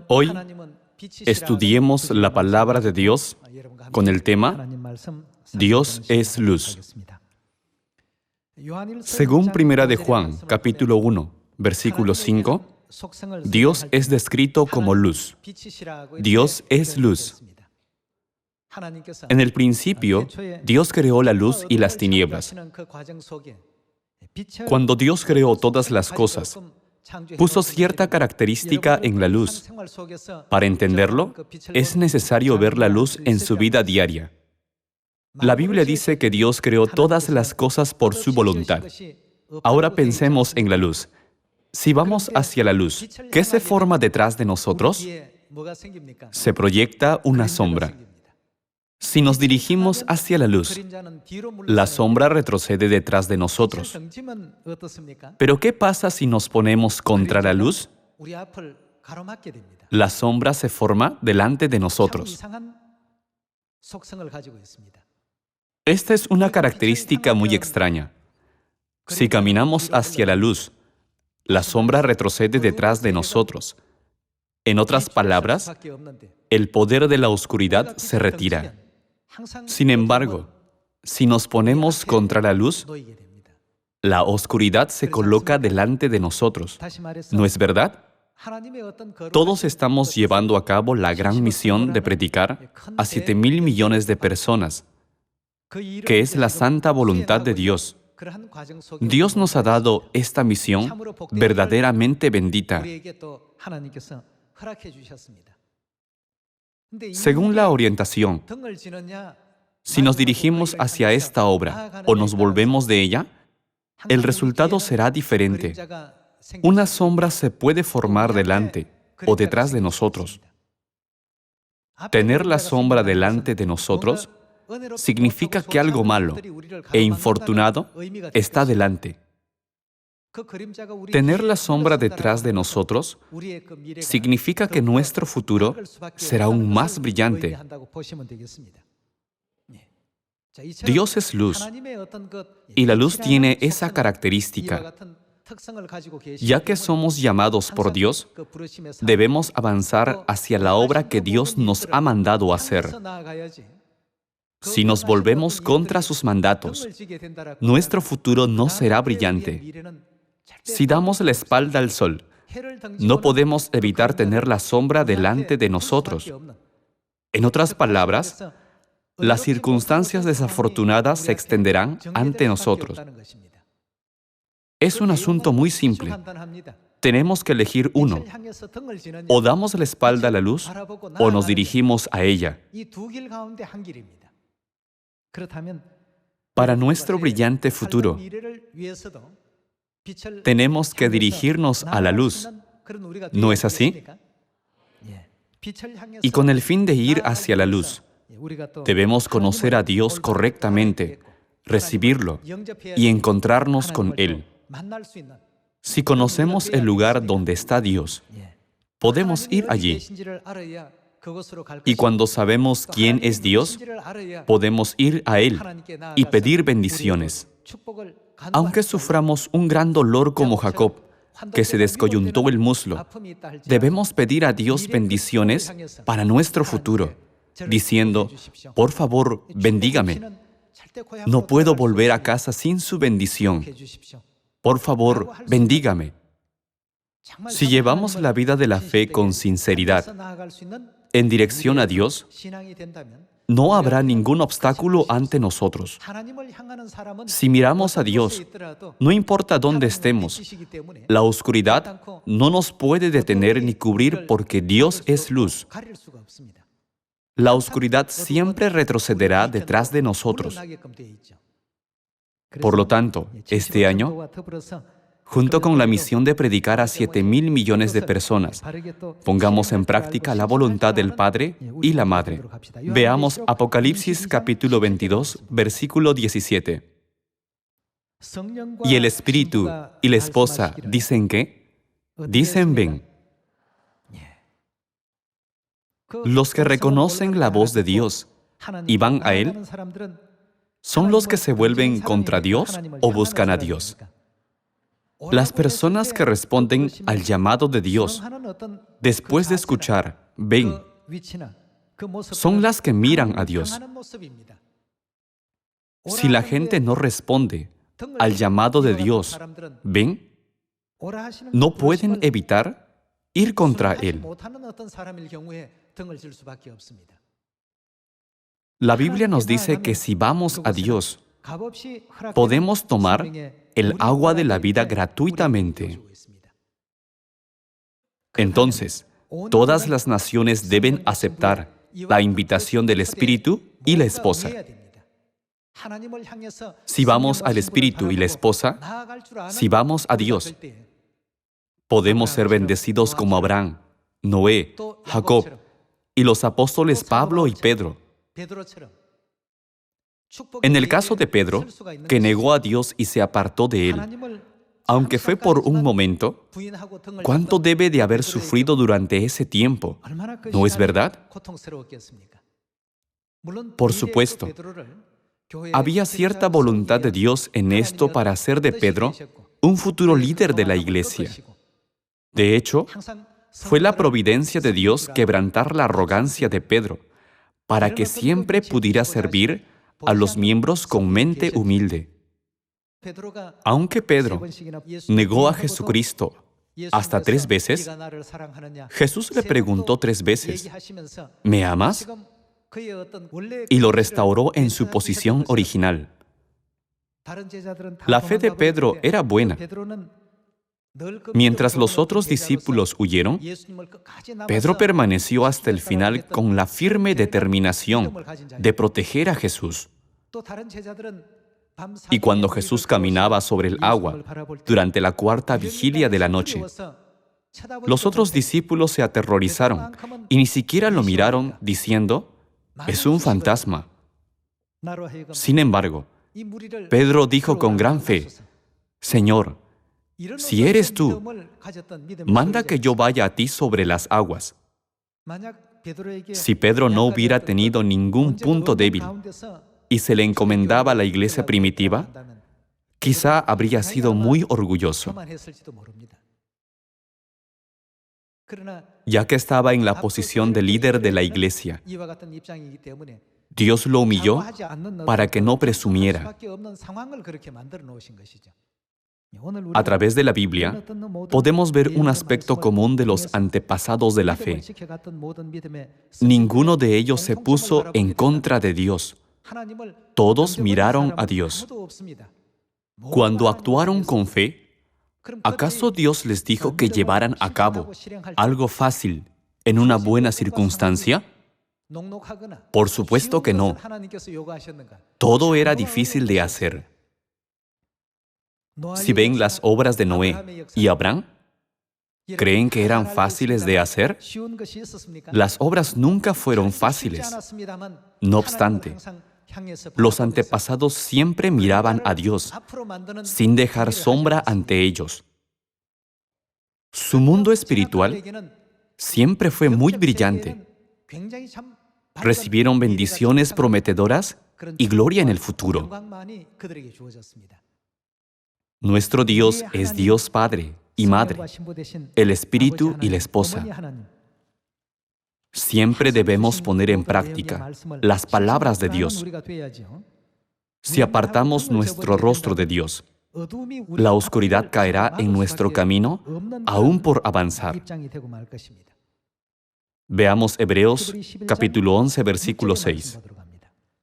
Hoy estudiemos la palabra de Dios con el tema Dios es luz. Según Primera de Juan, capítulo 1, versículo 5, Dios es descrito como luz. Dios es luz. En el principio, Dios creó la luz y las tinieblas. Cuando Dios creó todas las cosas, puso cierta característica en la luz. Para entenderlo, es necesario ver la luz en su vida diaria. La Biblia dice que Dios creó todas las cosas por su voluntad. Ahora pensemos en la luz. Si vamos hacia la luz, ¿qué se forma detrás de nosotros? Se proyecta una sombra. Si nos dirigimos hacia la luz, la sombra retrocede detrás de nosotros. ¿Pero qué pasa si nos ponemos contra la luz? La sombra se forma delante de nosotros. Esta es una característica muy extraña. Si caminamos hacia la luz, la sombra retrocede detrás de nosotros. En otras palabras, el poder de la oscuridad se retira. Sin embargo, si nos ponemos contra la luz, la oscuridad se coloca delante de nosotros. ¿No es verdad? Todos estamos llevando a cabo la gran misión de predicar a 7,000 millones de personas, que es la santa voluntad de Dios. Dios nos ha dado esta misión verdaderamente bendita. Según la orientación, si nos dirigimos hacia esta obra o nos volvemos de ella, el resultado será diferente. Una sombra se puede formar delante o detrás de nosotros. Tener la sombra delante de nosotros significa que algo malo e infortunado está delante. Tener la sombra detrás de nosotros significa que nuestro futuro será aún más brillante. Dios es luz, y la luz tiene esa característica. Ya que somos llamados por Dios, debemos avanzar hacia la obra que Dios nos ha mandado hacer. Si nos volvemos contra sus mandatos, nuestro futuro no será brillante. Si damos la espalda al sol, no podemos evitar tener la sombra delante de nosotros. En otras palabras, las circunstancias desafortunadas se extenderán ante nosotros. Es un asunto muy simple. Tenemos que elegir uno. O damos la espalda a la luz, o nos dirigimos a ella. Para nuestro brillante futuro, tenemos que dirigirnos a la luz. ¿No es así? Y con el fin de ir hacia la luz, debemos conocer a Dios correctamente, recibirlo y encontrarnos con Él. Si conocemos el lugar donde está Dios, podemos ir allí. Y cuando sabemos quién es Dios, podemos ir a Él y pedir bendiciones. Aunque suframos un gran dolor como Jacob, que se descoyuntó el muslo, debemos pedir a Dios bendiciones para nuestro futuro, diciendo, por favor, bendígame. No puedo volver a casa sin su bendición. Por favor, bendígame. Si llevamos la vida de la fe con sinceridad, en dirección a Dios, no habrá ningún obstáculo ante nosotros. Si miramos a Dios, no importa dónde estemos, la oscuridad no nos puede detener ni cubrir porque Dios es luz. La oscuridad siempre retrocederá detrás de nosotros. Por lo tanto, este año, junto con la misión de predicar a 7,000 millones de personas, pongamos en práctica la voluntad del Padre y la Madre. Veamos Apocalipsis capítulo 22, versículo 17. Y el Espíritu y la esposa dicen ¿qué? Dicen ven. Los que reconocen la voz de Dios y van a Él, ¿son los que se vuelven contra Dios o buscan a Dios? Las personas que responden al llamado de Dios después de escuchar, ven, son las que miran a Dios. Si la gente no responde al llamado de Dios, ven, no pueden evitar ir contra Él. La Biblia nos dice que si vamos a Dios, podemos tomar el agua de la vida gratuitamente. Entonces, todas las naciones deben aceptar la invitación del Espíritu y la esposa. Si vamos al Espíritu y la esposa, si vamos a Dios, podemos ser bendecidos como Abraham, Noé, Jacob y los apóstoles Pablo y Pedro. En el caso de Pedro, que negó a Dios y se apartó de Él, aunque fue por un momento, ¿cuánto debe de haber sufrido durante ese tiempo? ¿No es verdad? Por supuesto, había cierta voluntad de Dios en esto para hacer de Pedro un futuro líder de la iglesia. De hecho, fue la providencia de Dios quebrantar la arrogancia de Pedro para que siempre pudiera servir a los miembros con mente humilde. Aunque Pedro negó a Jesucristo hasta 3 veces, Jesús le preguntó 3 veces, ¿me amas? Y lo restauró en su posición original. La fe de Pedro era buena. Mientras los otros discípulos huyeron, Pedro permaneció hasta el final con la firme determinación de proteger a Jesús. Y cuando Jesús caminaba sobre el agua durante la 4ª vigilia de la noche, los otros discípulos se aterrorizaron y ni siquiera lo miraron diciendo, «Es un fantasma». Sin embargo, Pedro dijo con gran fe, «Señor, si eres tú, manda que yo vaya a ti sobre las aguas». Si Pedro no hubiera tenido ningún punto débil y se le encomendaba a la iglesia primitiva, quizá habría sido muy orgulloso. Ya que estaba en la posición de líder de la iglesia, Dios lo humilló para que no presumiera. A través de la Biblia, podemos ver un aspecto común de los antepasados de la fe. Ninguno de ellos se puso en contra de Dios. Todos miraron a Dios. Cuando actuaron con fe, ¿acaso Dios les dijo que llevaran a cabo algo fácil en una buena circunstancia? Por supuesto que no. Todo era difícil de hacer. Si ven las obras de Noé y Abraham, ¿creen que eran fáciles de hacer? Las obras nunca fueron fáciles. No obstante, los antepasados siempre miraban a Dios, sin dejar sombra ante ellos. Su mundo espiritual siempre fue muy brillante. Recibieron bendiciones prometedoras y gloria en el futuro. Nuestro Dios es Dios Padre y Madre, el Espíritu y la esposa. Siempre debemos poner en práctica las palabras de Dios. Si apartamos nuestro rostro de Dios, la oscuridad caerá en nuestro camino, aún por avanzar. Veamos Hebreos, capítulo 11, versículo 6.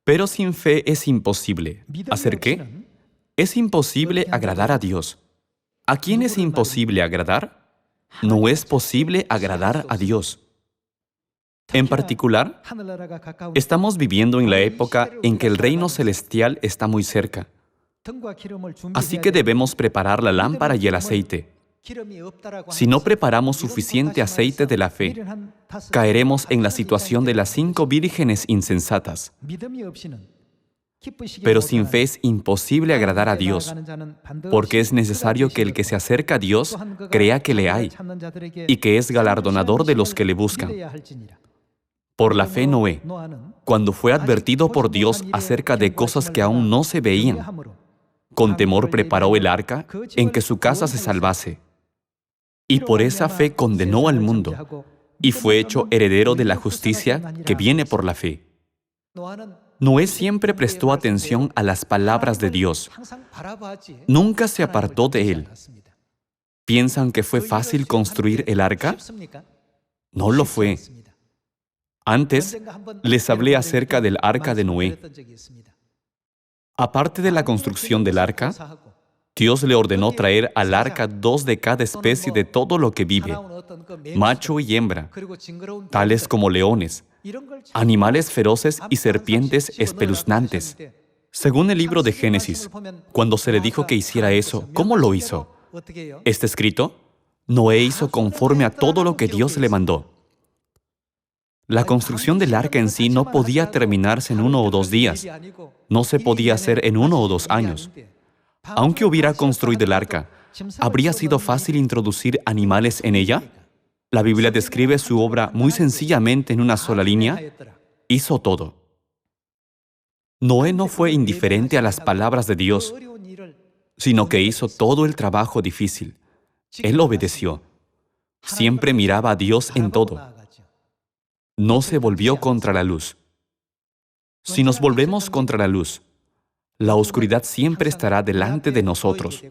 Pero sin fe es imposible. ¿Hacer qué? Es imposible agradar a Dios. ¿A quién es imposible agradar? No es posible agradar a Dios. En particular, estamos viviendo en la época en que el reino celestial está muy cerca. Así que debemos preparar la lámpara y el aceite. Si no preparamos suficiente aceite de la fe, caeremos en la situación de las 5 vírgenes insensatas. Pero sin fe es imposible agradar a Dios, porque es necesario que el que se acerca a Dios crea que le hay y que es galardonador de los que le buscan. Por la fe Noé, cuando fue advertido por Dios acerca de cosas que aún no se veían, con temor preparó el arca en que su casa se salvase, y por esa fe condenó al mundo, y fue hecho heredero de la justicia que viene por la fe. Noé siempre prestó atención a las palabras de Dios. Nunca se apartó de él. ¿Piensan que fue fácil construir el arca? No lo fue. Antes, les hablé acerca del arca de Noé. Aparte de la construcción del arca, Dios le ordenó traer al arca 2 de cada especie de todo lo que vive, macho y hembra, tales como leones, animales feroces y serpientes espeluznantes. Según el libro de Génesis, cuando se le dijo que hiciera eso, ¿cómo lo hizo? Está escrito: Noé hizo conforme a todo lo que Dios le mandó. La construcción del arca en sí no podía terminarse en 1 o 2 días. No se podía hacer en 1 o 2 años. Aunque hubiera construido el arca, ¿habría sido fácil introducir animales en ella? La Biblia describe su obra muy sencillamente en una sola línea: hizo todo. Noé no fue indiferente a las palabras de Dios, sino que hizo todo el trabajo difícil. Él obedeció. Siempre miraba a Dios en todo. No se volvió contra la luz. Si nos volvemos contra la luz, la oscuridad siempre estará delante de nosotros.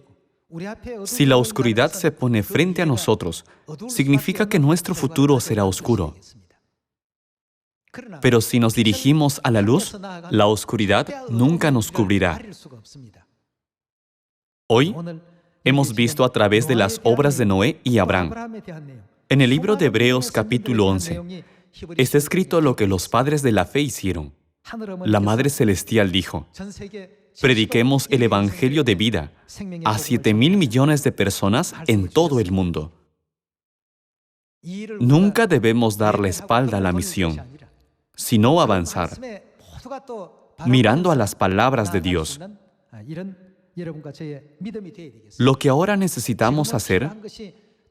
Si la oscuridad se pone frente a nosotros, significa que nuestro futuro será oscuro. Pero si nos dirigimos a la luz, la oscuridad nunca nos cubrirá. Hoy hemos visto a través de las obras de Noé y Abraham. En el libro de Hebreos capítulo 11, está escrito lo que los padres de la fe hicieron. La Madre Celestial dijo: prediquemos el Evangelio de vida a 7,000 millones de personas en todo el mundo. Nunca debemos dar la espalda a la misión, sino avanzar, mirando a las palabras de Dios. Lo que ahora necesitamos hacer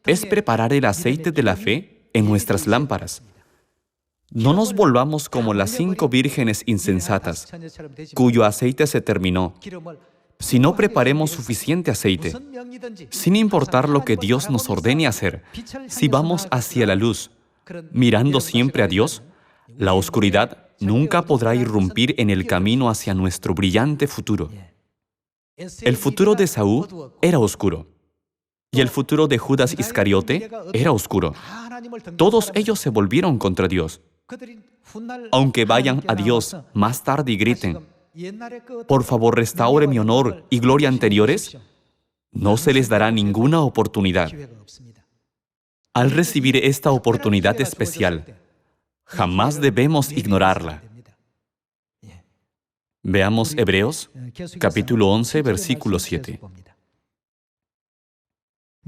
es preparar el aceite de la fe en nuestras lámparas. No nos volvamos como las 5 vírgenes insensatas, cuyo aceite se terminó, sino preparemos suficiente aceite, sin importar lo que Dios nos ordene hacer. Si vamos hacia la luz, mirando siempre a Dios, la oscuridad nunca podrá irrumpir en el camino hacia nuestro brillante futuro. El futuro de Saúl era oscuro, y el futuro de Judas Iscariote era oscuro. Todos ellos se volvieron contra Dios. Aunque vayan a Dios más tarde y griten: por favor, restaure mi honor y gloria anteriores, no se les dará ninguna oportunidad. Al recibir esta oportunidad especial, jamás debemos ignorarla. Veamos Hebreos, capítulo 11, versículo 7.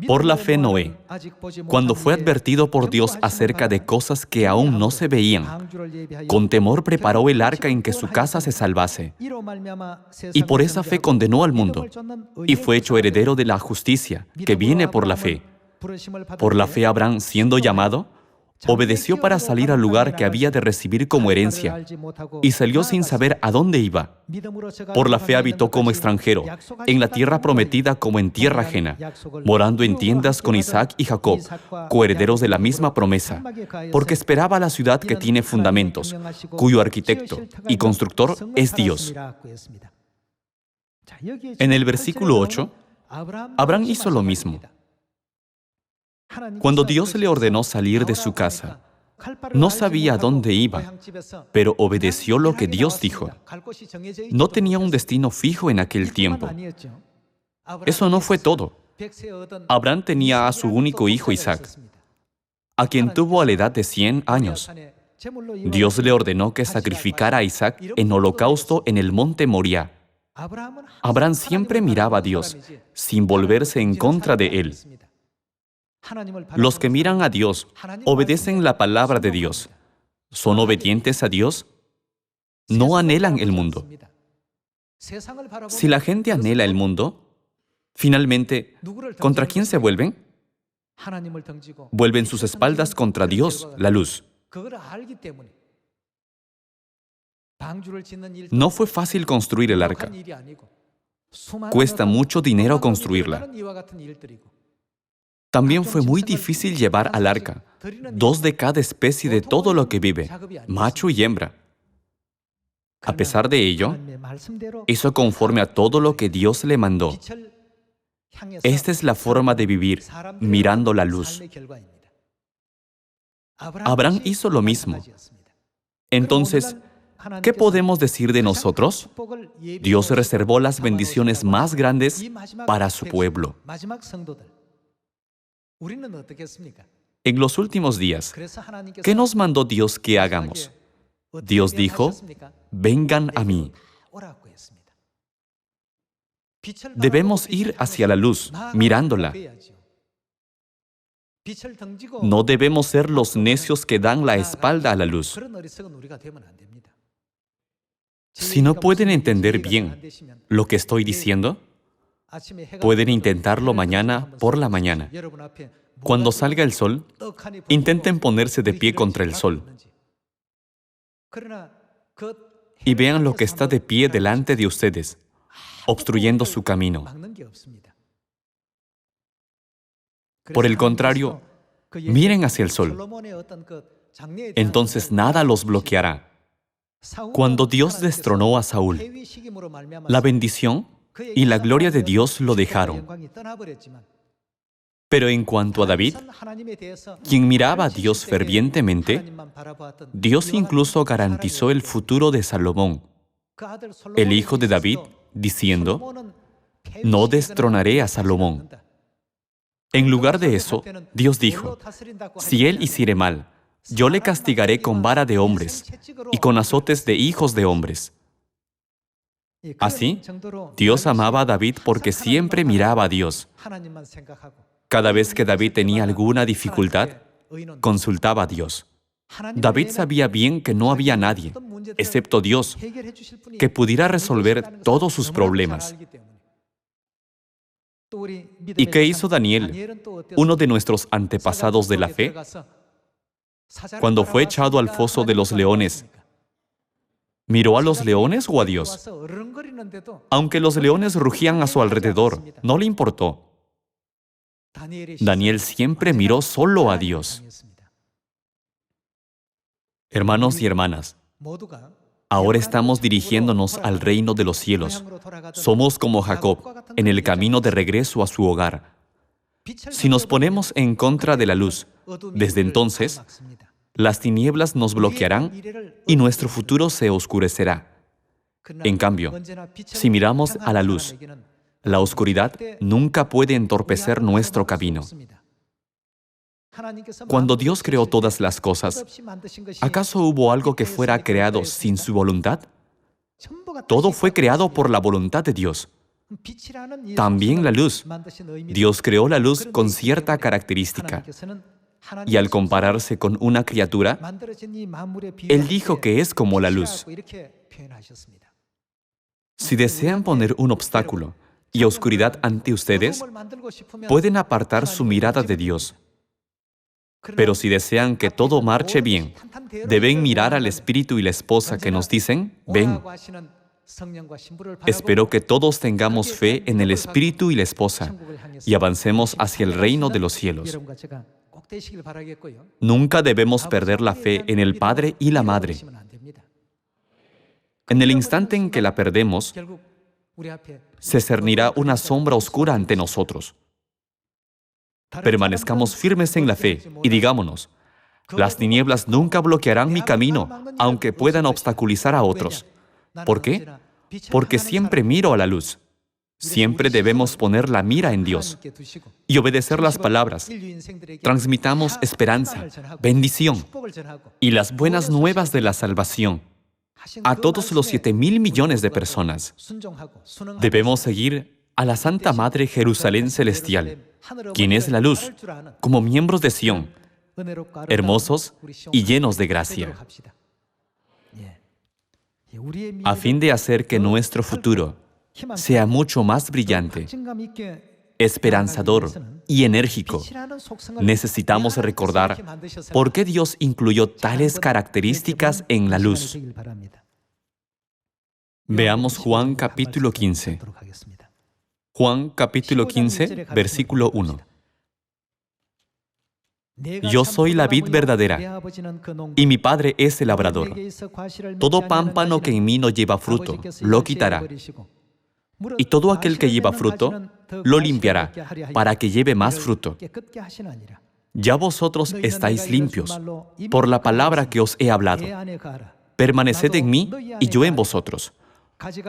Por la fe Noé, cuando fue advertido por Dios acerca de cosas que aún no se veían, con temor preparó el arca en que su casa se salvase, y por esa fe condenó al mundo, y fue hecho heredero de la justicia que viene por la fe. Por la fe Abraham, siendo llamado, obedeció para salir al lugar que había de recibir como herencia, y salió sin saber a dónde iba. Por la fe habitó como extranjero, en la tierra prometida como en tierra ajena, morando en tiendas con Isaac y Jacob, coherederos de la misma promesa, porque esperaba la ciudad que tiene fundamentos, cuyo arquitecto y constructor es Dios. En el versículo 8, Abraham hizo lo mismo. Cuando Dios le ordenó salir de su casa, no sabía a dónde iba, pero obedeció lo que Dios dijo. No tenía un destino fijo en aquel tiempo. Eso no fue todo. Abraham tenía a su único hijo Isaac, a quien tuvo a la edad de 100 años. Dios le ordenó que sacrificara a Isaac en holocausto en el monte Moriah. Abraham siempre miraba a Dios, sin volverse en contra de él. Los que miran a Dios obedecen la palabra de Dios. ¿Son obedientes a Dios? No anhelan el mundo. Si la gente anhela el mundo, finalmente, ¿contra quién se vuelven? Vuelven sus espaldas contra Dios, la luz. No fue fácil construir el arca. Cuesta mucho dinero construirla. También fue muy difícil llevar al arca 2 de cada especie de todo lo que vive, macho y hembra. A pesar de ello, hizo conforme a todo lo que Dios le mandó. Esta es la forma de vivir, mirando la luz. Abraham hizo lo mismo. Entonces, ¿qué podemos decir de nosotros? Dios reservó las bendiciones más grandes para su pueblo. En los últimos días, ¿qué nos mandó Dios que hagamos? Dios dijo, vengan a mí. Debemos ir hacia la luz, mirándola. No debemos ser los necios que dan la espalda a la luz. Si no pueden entender bien lo que estoy diciendo, pueden intentarlo mañana por la mañana. Cuando salga el sol, intenten ponerse de pie contra el sol y vean lo que está de pie delante de ustedes, obstruyendo su camino. Por el contrario, miren hacia el sol. Entonces nada los bloqueará. Cuando Dios destronó a Saúl, la bendición y la gloria de Dios lo dejaron. Pero en cuanto a David, quien miraba a Dios fervientemente, Dios incluso garantizó el futuro de Salomón, el hijo de David, diciendo, no destronaré a Salomón. En lugar de eso, Dios dijo, si él hiciere mal, yo le castigaré con vara de hombres y con azotes de hijos de hombres. Así, Dios amaba a David porque siempre miraba a Dios. Cada vez que David tenía alguna dificultad, consultaba a Dios. David sabía bien que no había nadie, excepto Dios, que pudiera resolver todos sus problemas. ¿Y qué hizo Daniel, uno de nuestros antepasados de la fe? Cuando fue echado al foso de los leones, ¿miró a los leones o a Dios? Aunque los leones rugían a su alrededor, no le importó. Daniel siempre miró solo a Dios. Hermanos y hermanas, ahora estamos dirigiéndonos al reino de los cielos. Somos como Jacob, en el camino de regreso a su hogar. Si nos ponemos en contra de la luz, desde entonces, las tinieblas nos bloquearán y nuestro futuro se oscurecerá. En cambio, si miramos a la luz, la oscuridad nunca puede entorpecer nuestro camino. Cuando Dios creó todas las cosas, ¿acaso hubo algo que fuera creado sin su voluntad? Todo fue creado por la voluntad de Dios. También la luz. Dios creó la luz con cierta característica. Y al compararse con una criatura, Él dijo que es como la luz. Si desean poner un obstáculo y oscuridad ante ustedes, pueden apartar su mirada de Dios. Pero si desean que todo marche bien, deben mirar al Espíritu y la esposa que nos dicen, ven. Espero que todos tengamos fe en el Espíritu y la esposa y avancemos hacia el reino de los cielos. Nunca debemos perder la fe en el Padre y la Madre. En el instante en que la perdemos, se cernirá una sombra oscura ante nosotros. Permanezcamos firmes en la fe y digámonos, las tinieblas nunca bloquearán mi camino, aunque puedan obstaculizar a otros. ¿Por qué? Porque siempre miro a la luz. Siempre debemos poner la mira en Dios y obedecer las palabras. Transmitamos esperanza, bendición y las buenas nuevas de la salvación a todos los 7,000 millones de personas. Debemos seguir a la Santa Madre Jerusalén Celestial, quien es la luz, como miembros de Sión, hermosos y llenos de gracia, a fin de hacer que nuestro futuro sea mucho más brillante, esperanzador y enérgico. Necesitamos recordar por qué Dios incluyó tales características en la luz. Veamos Juan capítulo 15. Juan capítulo 15, versículo 1. Yo soy la vid verdadera, y mi Padre es el labrador. Todo pámpano que en mí no lleva fruto, lo quitará. Y todo aquel que lleva fruto, lo limpiará, para que lleve más fruto. Ya vosotros estáis limpios, por la palabra que os he hablado. Permaneced en mí, y yo en vosotros.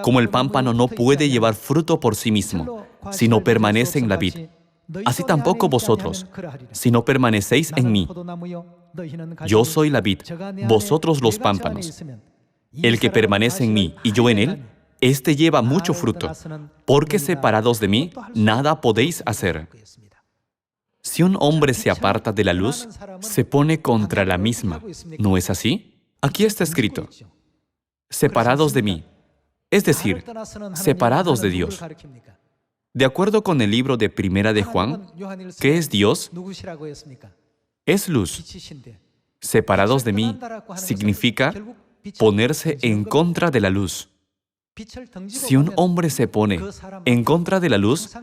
Como el pámpano no puede llevar fruto por sí mismo, si no permanece en la vid, así tampoco vosotros, si no permanecéis en mí. Yo soy la vid, vosotros los pámpanos. El que permanece en mí y yo en él, éste lleva mucho fruto, porque separados de mí, nada podéis hacer. Si un hombre se aparta de la luz, se pone contra la misma. ¿No es así? Aquí está escrito, separados de mí, es decir, separados de Dios. De acuerdo con el libro de Primera de Juan, ¿qué es Dios? Es luz. Separados de mí significa ponerse en contra de la luz. Si un hombre se pone en contra de la luz,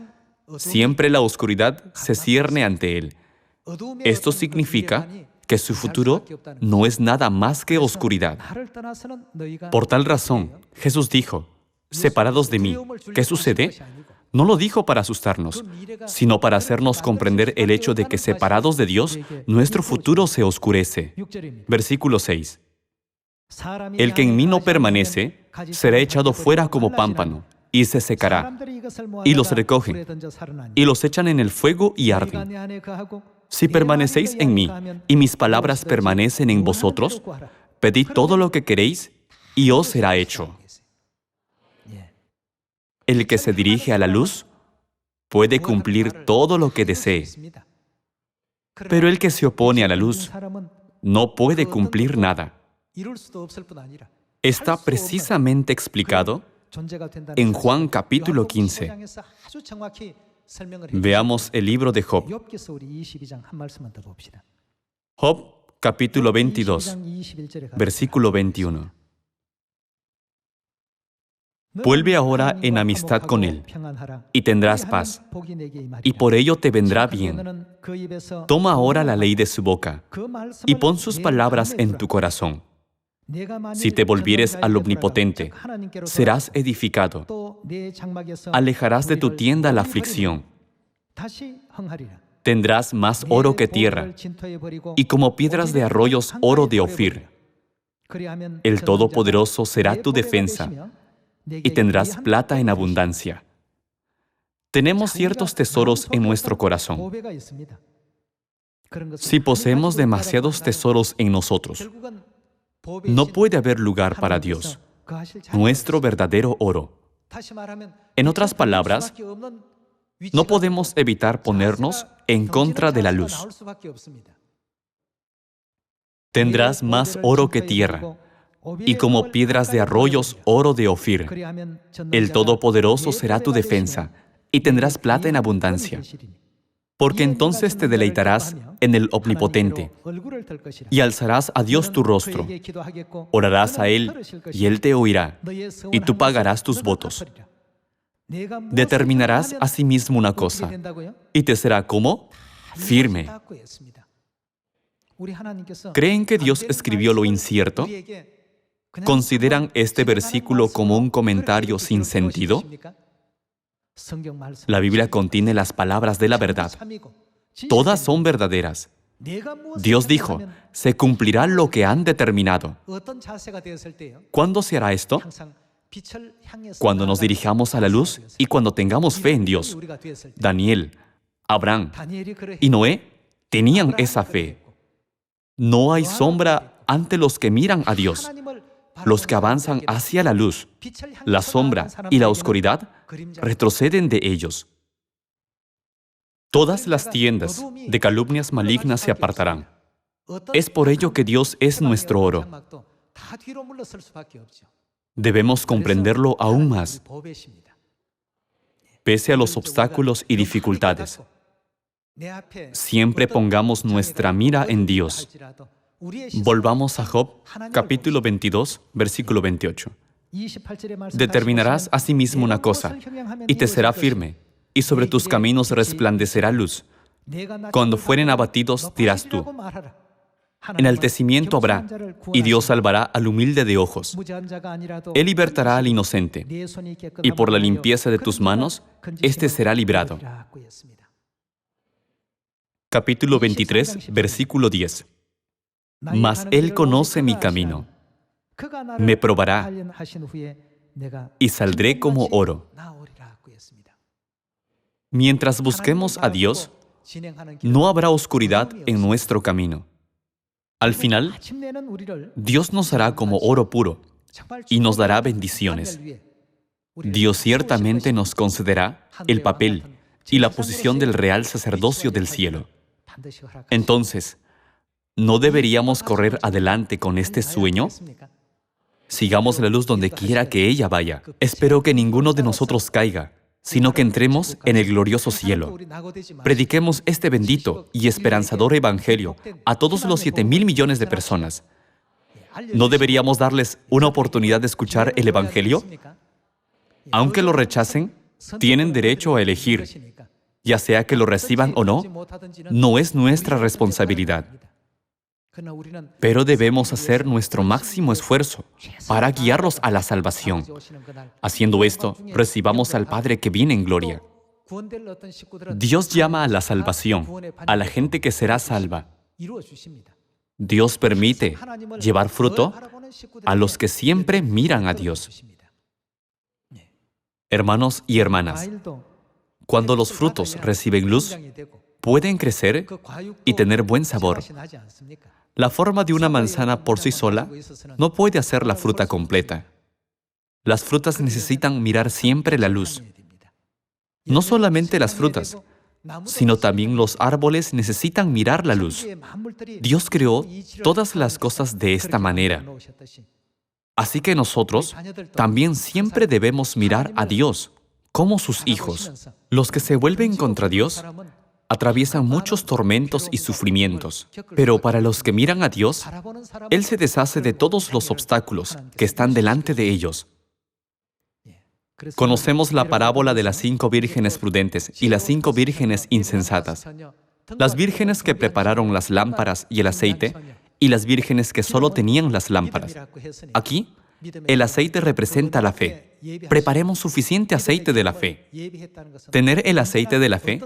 siempre la oscuridad se cierne ante él. Esto significa que su futuro no es nada más que oscuridad. Por tal razón, Jesús dijo, separados de mí, ¿qué sucede? No lo dijo para asustarnos, sino para hacernos comprender el hecho de que separados de Dios, nuestro futuro se oscurece. Versículo 6. El que en mí no permanece, será echado fuera como pámpano, y se secará. Y los recogen, y los echan en el fuego y arden. Si permanecéis en mí, y mis palabras permanecen en vosotros, pedid todo lo que queréis, y os será hecho. El que se dirige a la luz puede cumplir todo lo que desee. Pero el que se opone a la luz no puede cumplir nada. Está precisamente explicado en Juan capítulo 15. Veamos el libro de Job. Job capítulo 22, versículo 21. Vuelve ahora en amistad con él, y tendrás paz, y por ello te vendrá bien. Toma ahora la ley de su boca, y pon sus palabras en tu corazón. Si te volvieres al Omnipotente, serás edificado. Alejarás de tu tienda la aflicción. Tendrás más oro que tierra, y como piedras de arroyos oro de Ofir. El Todopoderoso será tu defensa, y tendrás plata en abundancia. Tenemos ciertos tesoros en nuestro corazón. Si poseemos demasiados tesoros en nosotros, no puede haber lugar para Dios, nuestro verdadero oro. En otras palabras, no podemos evitar ponernos en contra de la luz. Tendrás más oro que tierra, y como piedras de arroyos oro de Ofir. El Todopoderoso será tu defensa, y tendrás plata en abundancia. Porque entonces te deleitarás en el Omnipotente, y alzarás a Dios tu rostro. Orarás a Él, y Él te oirá, y tú pagarás tus votos. Determinarás asimismo una cosa, y te será como firme. ¿Creen que Dios escribió lo incierto? ¿Consideran este versículo como un comentario sin sentido? La Biblia contiene las palabras de la verdad. Todas son verdaderas. Dios dijo, se cumplirá lo que han determinado. ¿Cuándo se hará esto? Cuando nos dirijamos a la luz y cuando tengamos fe en Dios. Daniel, Abraham y Noé tenían esa fe. No hay sombra ante los que miran a Dios. Los que avanzan hacia la luz, la sombra y la oscuridad retroceden de ellos. Todas las tiendas de calumnias malignas se apartarán. Es por ello que Dios es nuestro oro. Debemos comprenderlo aún más. Pese a los obstáculos y dificultades, siempre pongamos nuestra mira en Dios. Volvamos a Job, capítulo 22, versículo 28. Determinarás asimismo una cosa, y te será firme. y sobre tus caminos resplandecerá luz. Cuando fueren abatidos, dirás tú, enaltecimiento habrá, y Dios salvará al humilde de ojos. Él libertará al inocente, y por la limpieza de tus manos, éste será librado. Capítulo 23, versículo 10. Mas Él conoce mi camino, me probará, y saldré como oro. Mientras busquemos a Dios, no habrá oscuridad en nuestro camino. Al final, Dios nos hará como oro puro y nos dará bendiciones. Dios ciertamente nos concederá el papel y la posición del real sacerdocio del cielo. Entonces, ¿no deberíamos correr adelante con este sueño? Sigamos la luz donde quiera que ella vaya. Espero que ninguno de nosotros caiga, sino que entremos en el glorioso cielo. Prediquemos este bendito y esperanzador evangelio a todos los 7,000 millones de personas. ¿No deberíamos darles una oportunidad de escuchar el evangelio? Aunque lo rechacen, tienen derecho a elegir. Ya sea que lo reciban o no, no es nuestra responsabilidad. Pero debemos hacer nuestro máximo esfuerzo para guiarlos a la salvación. Haciendo esto, recibamos al Padre que viene en gloria. Dios llama a la salvación, a la gente que será salva. Dios permite llevar fruto a los que siempre miran a Dios. Hermanos y hermanas, cuando los frutos reciben luz, pueden crecer y tener buen sabor. La forma de una manzana por sí sola no puede hacer la fruta completa. Las frutas necesitan mirar siempre la luz. No solamente las frutas, sino también los árboles necesitan mirar la luz. Dios creó todas las cosas de esta manera. Así que nosotros también siempre debemos mirar a Dios como sus hijos. Los que se vuelven contra Dios atraviesan muchos tormentos y sufrimientos, pero para los que miran a Dios, Él se deshace de todos los obstáculos que están delante de ellos. Conocemos la parábola de las 5 vírgenes prudentes y las 5 vírgenes insensatas. Las vírgenes que prepararon las lámparas y el aceite, y las vírgenes que solo tenían las lámparas. Aquí, el aceite representa la fe. Preparemos suficiente aceite de la fe. Tener el aceite de la fe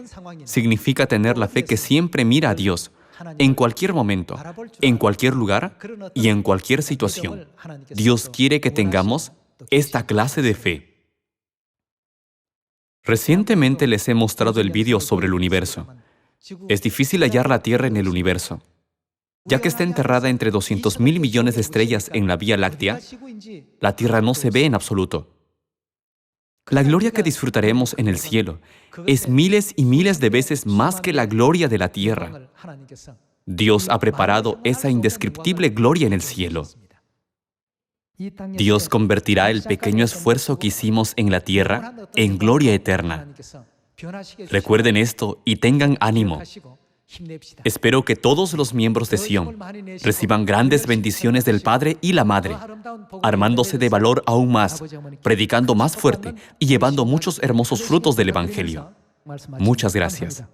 significa tener la fe que siempre mira a Dios, en cualquier momento, en cualquier lugar y en cualquier situación. Dios quiere que tengamos esta clase de fe. Recientemente les he mostrado el vídeo sobre el universo. Es difícil hallar la Tierra en el universo, ya que está enterrada entre 200,000 millones de estrellas en la Vía Láctea. La Tierra no se ve en absoluto. La gloria que disfrutaremos en el cielo es miles y miles de veces más que la gloria de la tierra. Dios ha preparado esa indescriptible gloria en el cielo. Dios convertirá el pequeño esfuerzo que hicimos en la tierra en gloria eterna. Recuerden esto y tengan ánimo. Espero que todos los miembros de Sion reciban grandes bendiciones del Padre y la Madre, armándose de valor aún más, predicando más fuerte y llevando muchos hermosos frutos del Evangelio. Muchas gracias.